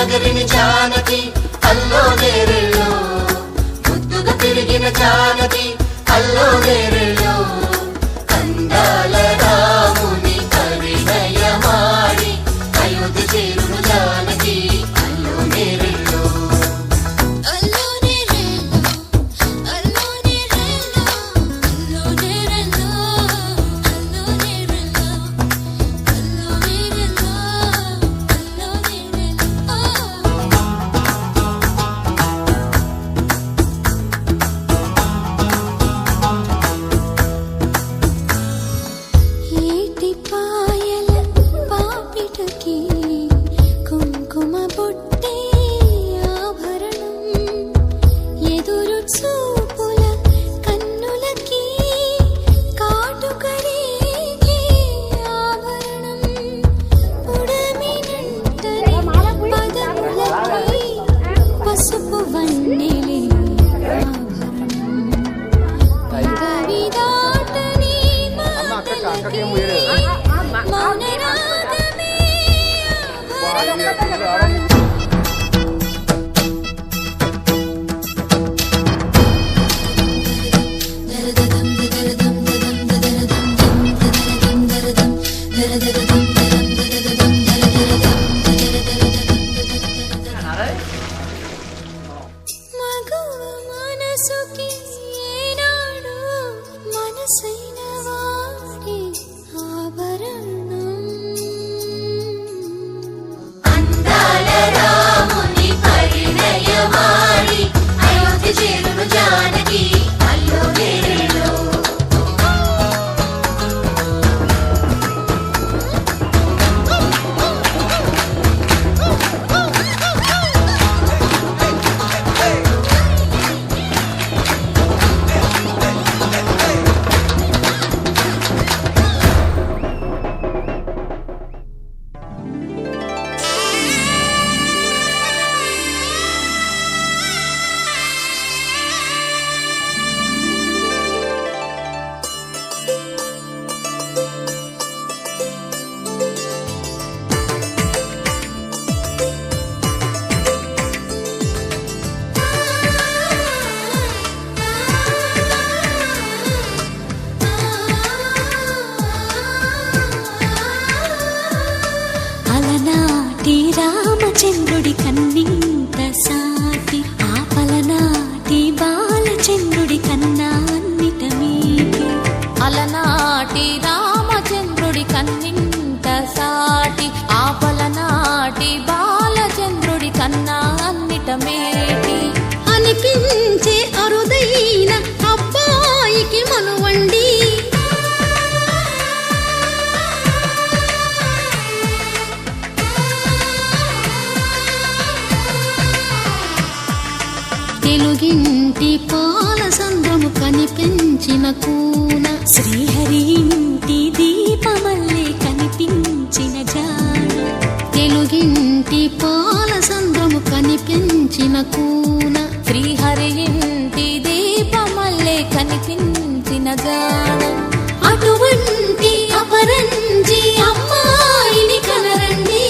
నగరిని జానకి అల్లో నేరెళ్ళో ముద్దుగా పెరిగిన జానకి అల్లో నేరెళ్ళో కందాల రాముని పరిణయమాడి అయోధ్య చేరును జానకి అల్లో నేరెళ్ళో రామచంద్రుడి కన్నింత సాటి ఆపలనాటి బాలచంద్రుడి కన్నా అన్నిట మీటి అలనాటి రామచంద్రుడి కన్నింత సాటి ఆపలనాటి బాలచంద్రుడి కన్నా అన్నిట మేటి అనిపించే అరుదైన అబ్బాయికి మనువండి తెలుగింటి పాలసంద్రము కనిపించిన కూన శ్రీహరి ఇంటి దీపమల్లే కనిపించిన జాన తెలుగింటి పాలసంద్రము కనిపించిన కూన శ్రీహరి ఇంటి దీపమల్లే కనిపించిన జాన అటువంటి అపరంజి అమ్మాయిని కనరండి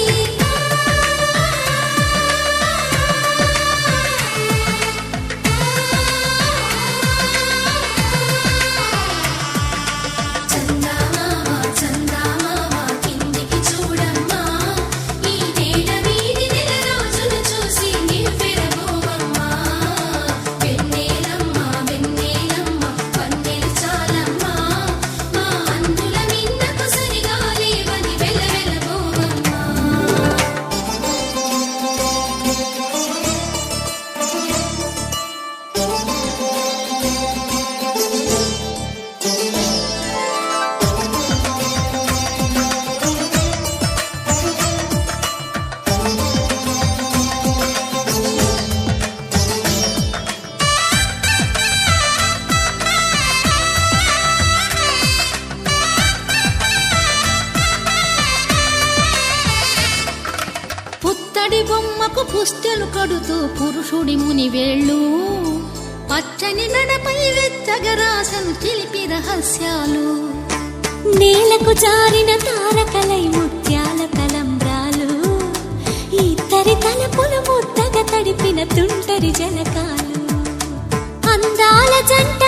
బొమ్మకు పుస్తెలు కడుతూ పురుషుడి ముని వేళ్ళు పచ్చని నడపై వెచ్చగరాసను చిలిపి రహస్యాలు నేలకు జారిన తారకలై ముత్యాల తలంబ్రాలు ఈ అందరి తలపులు ముద్దగా తడిపిన తుంటరి జలకాలు అందాల జంట